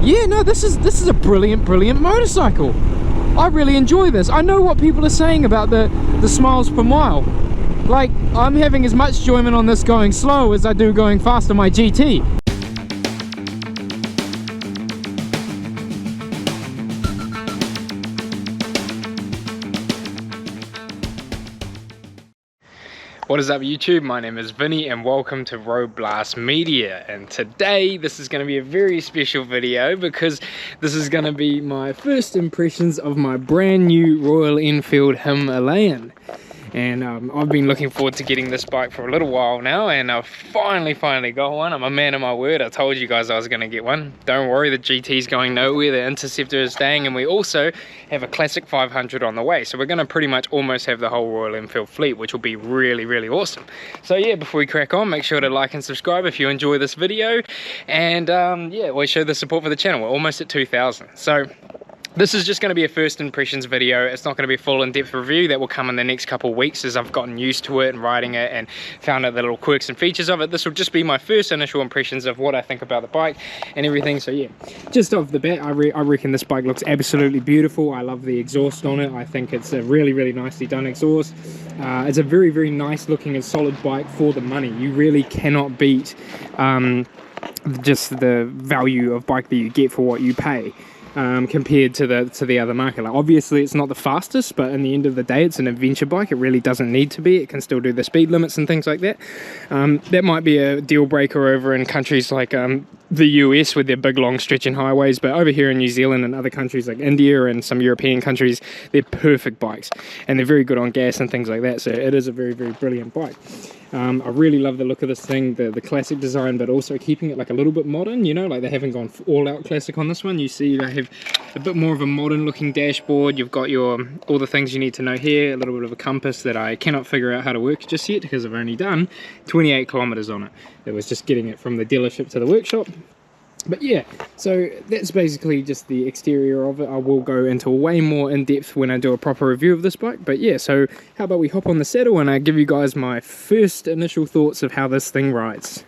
yeah, no, this is a brilliant motorcycle. I really enjoy this. I know what people are saying about the miles per mile. Like, I'm having as much enjoyment on this going slow as I do going fast on my GT. What is up YouTube? My name is Vinny and welcome to Road Blast Media, and today this is going to be a very special video because this is going to be my first impressions of my brand new Royal Enfield Himalayan. And I've been looking forward to getting this bike for a little while now, and I've finally got one. I'm a man of my word. I told you guys I was going to get one. Don't worry, the GT's going nowhere, the Interceptor is staying, and we also have a classic 500 on the way. So we're going to pretty much almost have the whole Royal Enfield fleet, which will be really awesome. So yeah, before we crack on, make sure to like and subscribe if you enjoy this video. And yeah, we show the support for the channel. We're almost at 2,000. So this is just going to be a first impressions video. It's not going to be a full in-depth review. That will come in the next couple of weeks as I've gotten used to it and riding it and found out the little quirks and features of it. This will just be my first initial impressions of what I think about the bike and everything. So yeah, just off the bat, I reckon this bike looks absolutely beautiful. I love the exhaust on it. I think it's a really nicely done exhaust. It's a very nice looking and solid bike for the money. You really cannot beat just the value of bike that you get for what you pay. Compared to the other market. Like, obviously it's not the fastest, but in the end of the day it's an adventure bike. It really doesn't need to be. It can still do the speed limits and things like that. That might be a deal breaker over in countries like the US with their big long stretching highways, but over here in New Zealand and other countries like India and some European countries, they're perfect bikes and they're very good on gas and things like that. So it is a very brilliant bike. I really love the look of this thing, the classic design, but also keeping it like a little bit modern, you know, like they haven't gone all out classic on this one. You see they have a bit more of a modern looking dashboard. You've got all the things you need to know here, a little bit of a compass that I cannot figure out how to work just yet because I've only done 28 kilometers on it. It was just getting it from the dealership to the workshop. But yeah, so that's basically just the exterior of it. I will go into way more in depth when I do a proper review of this bike. But yeah, so how about we hop on the saddle and I give you guys my first initial thoughts of how this thing rides.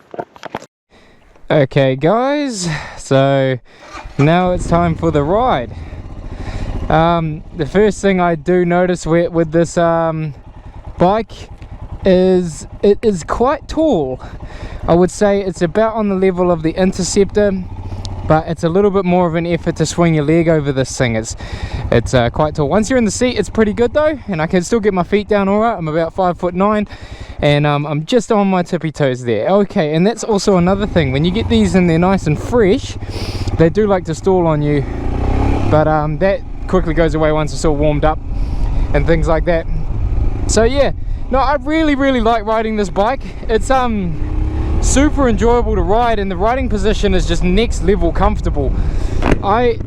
Okay guys, so now it's time for the ride. The first thing I do notice with this bike is it is quite tall. I would say it's about on the level of the Interceptor, but it's a little bit more of an effort to swing your leg over this thing. It's quite tall. Once you're in the seat, it's pretty good though, and I can still get my feet down all right. I'm about 5'9", and I'm just on my tippy toes there. Okay, and that's also another thing. When you get these and they're nice and fresh, they do like to stall on you, but that quickly goes away once it's all warmed up and things like that. So yeah, no, I really like riding this bike. It's super enjoyable to ride, and the riding position is just next level comfortable. I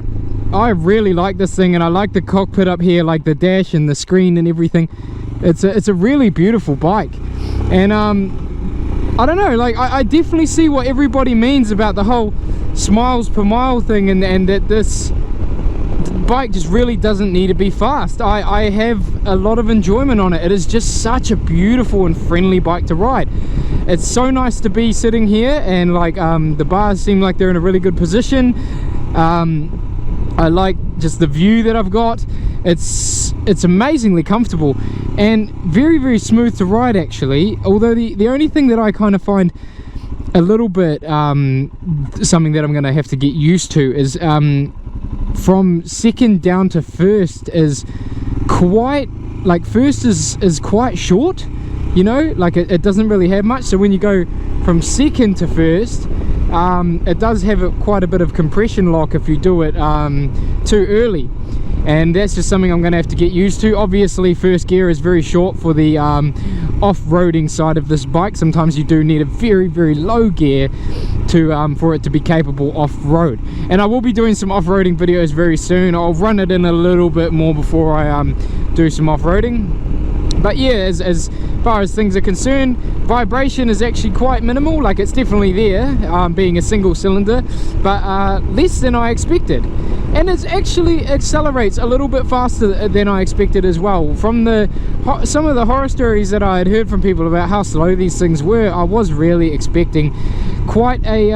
really like this thing, and I like the cockpit up here, like the dash and the screen and everything. It's a really beautiful bike, and I don't know, like I definitely see what everybody means about the whole miles per mile thing, and that this bike just really doesn't need to be fast. I have a lot of enjoyment on it. It is just such a beautiful and friendly bike to ride. It's so nice to be sitting here, and like the bars seem like they're in a really good position. I like just the view that I've got. It's amazingly comfortable and very smooth to ride actually, although the only thing that I kind of find a little bit something that I'm going to have to get used to is from second down to first is quite, like first is quite short, you know, like it doesn't really have much. So when you go from second to first, it does have quite a bit of compression lock if you do it too early, and that's just something I'm going to have to get used to. Obviously first gear is very short for the off-roading side of this bike. Sometimes you do need a very low gear to for it to be capable off-road, and I will be doing some off-roading videos very soon. I'll run it in a little bit more before I do some off-roading. But yeah, as far as things are concerned, vibration is actually quite minimal. Like it's definitely there, being a single cylinder, but less than I expected. And it actually accelerates a little bit faster than I expected as well. From some of the horror stories that I had heard from people about how slow these things were, I was really expecting quite a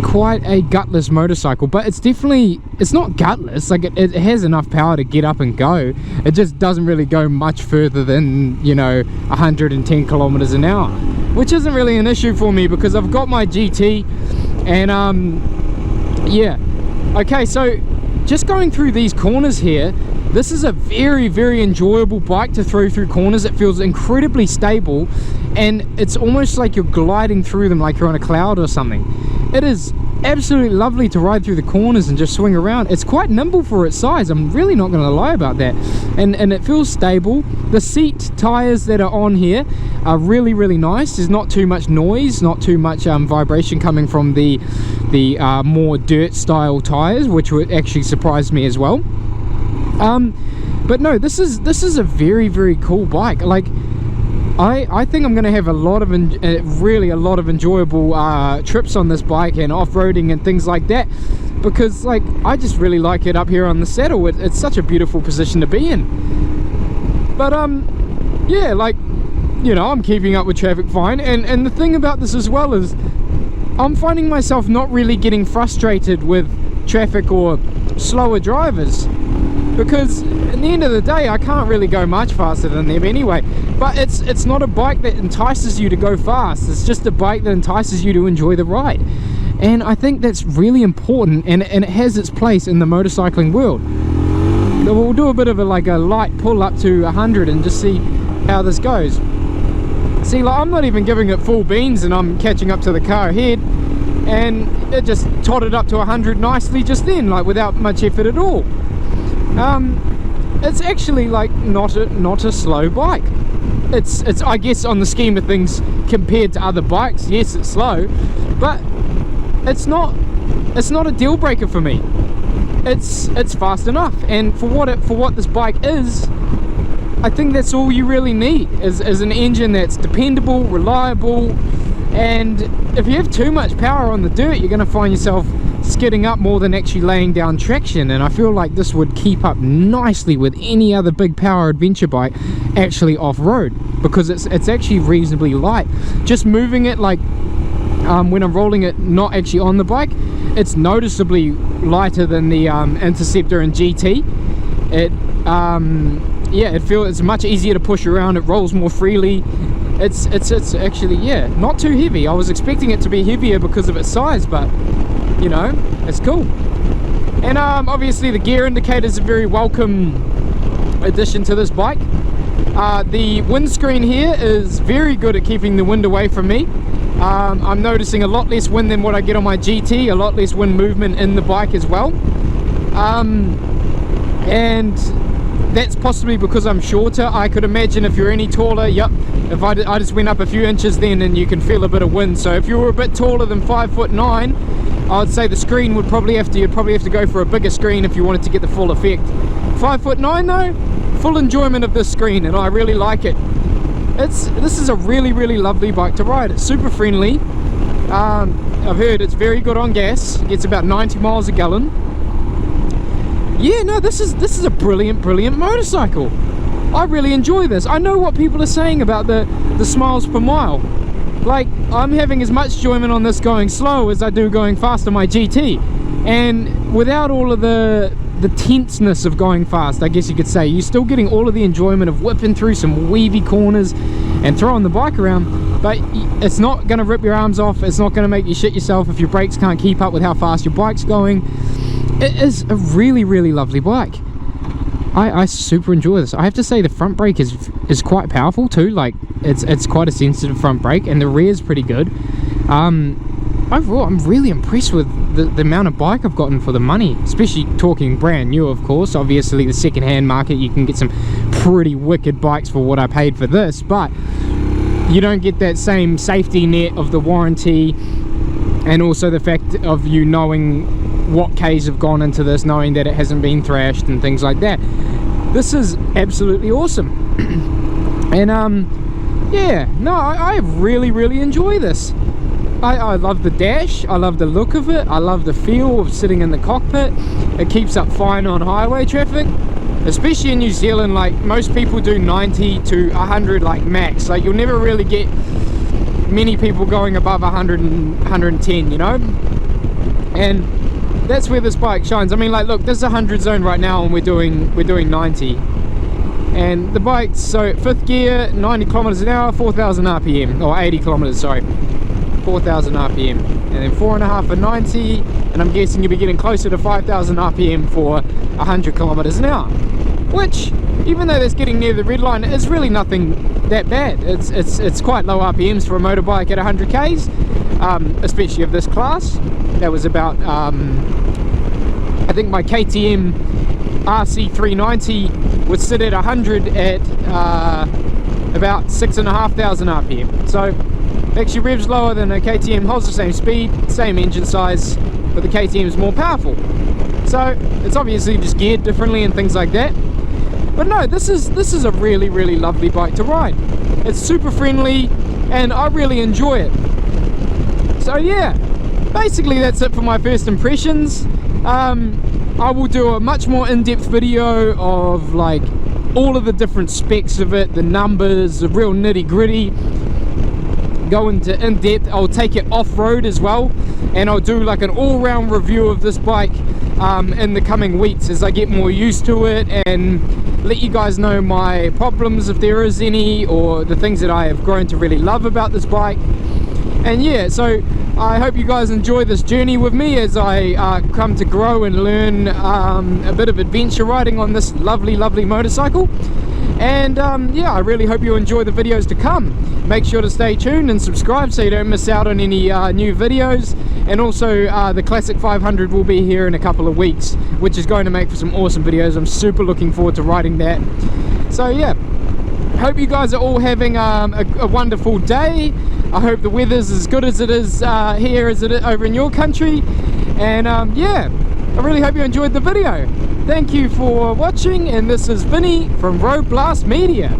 quite a gutless motorcycle, but it's not gutless. Like it has enough power to get up and go. It just doesn't really go much further than, you know, 110 kilometers an hour, which isn't really an issue for me because I've got my GT. And yeah, okay, so just going through these corners here, this is a very, very enjoyable bike to throw through corners. It feels incredibly stable, and it's almost like you're gliding through them like you're on a cloud or something. It is absolutely lovely to ride through the corners and just swing around. It's quite nimble for its size, I'm really not going to lie about that. And it feels stable. The seat tires that are on here are really, really nice. There's not too much noise, not too much vibration coming from the more dirt style tires, which would actually surprise me as well. But no, this is a very, very cool bike. Like, I think I'm going to have a lot of really a lot of enjoyable trips on this bike and off-roading and things like that, because like I just really like it up here on the saddle. It's such a beautiful position to be in. But yeah, like, you know, I'm keeping up with traffic fine, and the thing about this as well is I'm finding myself not really getting frustrated with traffic or slower drivers, because at the end of the day I can't really go much faster than them anyway. But it's not a bike that entices you to go fast. It's just a bike that entices you to enjoy the ride, and I think that's really important, and it has its place in the motorcycling world. We'll do a bit of a light pull up to 100 and just see how this goes. See, like, I'm not even giving it full beans and I'm catching up to the car ahead, and it just totted up to 100 nicely just then, like without much effort at all. It's actually like not a slow bike. It's I guess on the scheme of things compared to other bikes, yes, it's slow, but it's not a deal breaker for me. It's fast enough, and for what this bike is, I think that's all you really need is an engine that's dependable, reliable. And if you have too much power on the dirt, you're going to find yourself skidding up more than actually laying down traction. And I feel like this would keep up nicely with any other big power adventure bike actually off-road, because it's actually reasonably light. Just moving it, like when I'm rolling it not actually on the bike, it's noticeably lighter than the Interceptor and GT. Yeah, it's much easier to push around. It rolls more freely. It's actually, yeah, not too heavy. I was expecting it to be heavier because of its size, but you know, it's cool. And obviously the gear indicator is a very welcome addition to this bike. The windscreen here is very good at keeping the wind away from me. I'm noticing a lot less wind than what I get on my GT, a lot less wind movement in the bike as well. And that's possibly because I'm shorter. I could imagine if you're any taller, yep, if I just went up a few inches then, and you can feel a bit of wind. So if you were a bit taller than 5'9", I would say the screen would you'd probably have to go for a bigger screen if you wanted to get the full effect. 5'9" though, full enjoyment of this screen, and I really like it. This is a really, really lovely bike to ride. It's super friendly. I've heard it's very good on gas. It gets about 90 miles a gallon. Yeah, no, this is a brilliant motorcycle. I really enjoy this. I know what people are saying about the miles per mile. Like, I'm having as much enjoyment on this going slow as I do going fast on my GT, and without all of the tenseness of going fast, I guess you could say, you're still getting all of the enjoyment of whipping through some weavy corners and throwing the bike around. But it's not going to rip your arms off. It's not going to make you shit yourself if your brakes can't keep up with how fast your bike's going. It is a really, really lovely bike. I super enjoy this. I have to say the front brake is quite powerful too. Like, it's quite a sensitive front brake, and the rear is pretty good. Overall, I'm really impressed with the amount of bike I've gotten for the money, especially talking brand new, of course. Obviously the second-hand market, you can get some pretty wicked bikes for what I paid for this, but you don't get that same safety net of the warranty, and also the fact of you knowing what Ks have gone into this, knowing that it hasn't been thrashed and things like that. This is absolutely awesome. And yeah, no, I really, really enjoy this. I love the dash, I love the look of it, I love the feel of sitting in the cockpit. It keeps up fine on highway traffic, especially in New Zealand. Like, most people do 90 to 100 like max. Like, you'll never really get many people going above 100 and 110, you know. and that's where this bike shines. I mean, like, look, this is a 100 zone right now, and we're doing 90, and the bike's, so 5th gear, 90 kilometers an hour, 4,000 RPM, or 80 kilometers, sorry, 4,000 RPM, and then 4.5 for 90, and I'm guessing you'll be getting closer to 5,000 RPM for 100 kilometers an hour, which, even though that's getting near the red line, is really nothing that bad. It's quite low RPMs for a motorbike at 100 Ks, especially of this class. That was about, I think my KTM RC390 would sit at 100 at about 6,500 RPM. So actually revs lower than a KTM, holds the same speed, same engine size, but the KTM is more powerful. So it's obviously just geared differently and things like that. But no, this is a really, really lovely bike to ride. It's super friendly and I really enjoy it. So yeah, basically that's it for my first impressions. I will do a much more in-depth video of like all of the different specs of it, the numbers, the real nitty-gritty. Go into in-depth. I'll take it off-road as well, and I'll do like an all-round review of this bike in the coming weeks as I get more used to it, and let you guys know my problems if there is any, or the things that I have grown to really love about this bike. And yeah, so I hope you guys enjoy this journey with me as I come to grow and learn a bit of adventure riding on this lovely, lovely motorcycle. And yeah, I really hope you enjoy the videos to come. Make sure to stay tuned and subscribe so you don't miss out on any new videos. And also the Classic 500 will be here in a couple of weeks, which is going to make for some awesome videos. I'm super looking forward to riding that. So yeah, hope you guys are all having a wonderful day. I hope the weather's as good as it is here as it is over in your country. And yeah, I really hope you enjoyed the video. Thank you for watching, and this is Vinny from Road Blast Media.